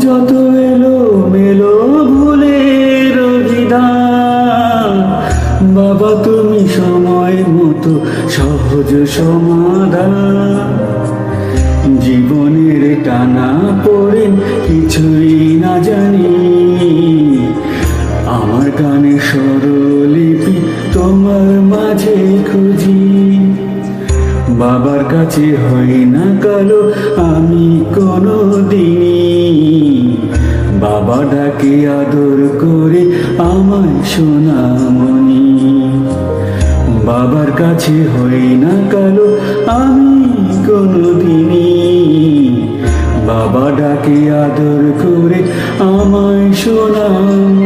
যত এলো মেলো ভুলের বিধান, বাবা তুমি সময় মতো সহজ সমাধান। জীবনের টানা পড়ে কিছুই না জানি, আমার গানে স্বরলিপি তোমার মাঝে খুঁজি। বাবার কাছে হয় না কালো আমি কোনো দিনই, বাবা ডাকে আদর করে আমায় সোনামণি। বাবার কাছে হয় না কালো আমি কোনো দিনই, বাবা ডাকে আদর করে আমায় সোনামণি।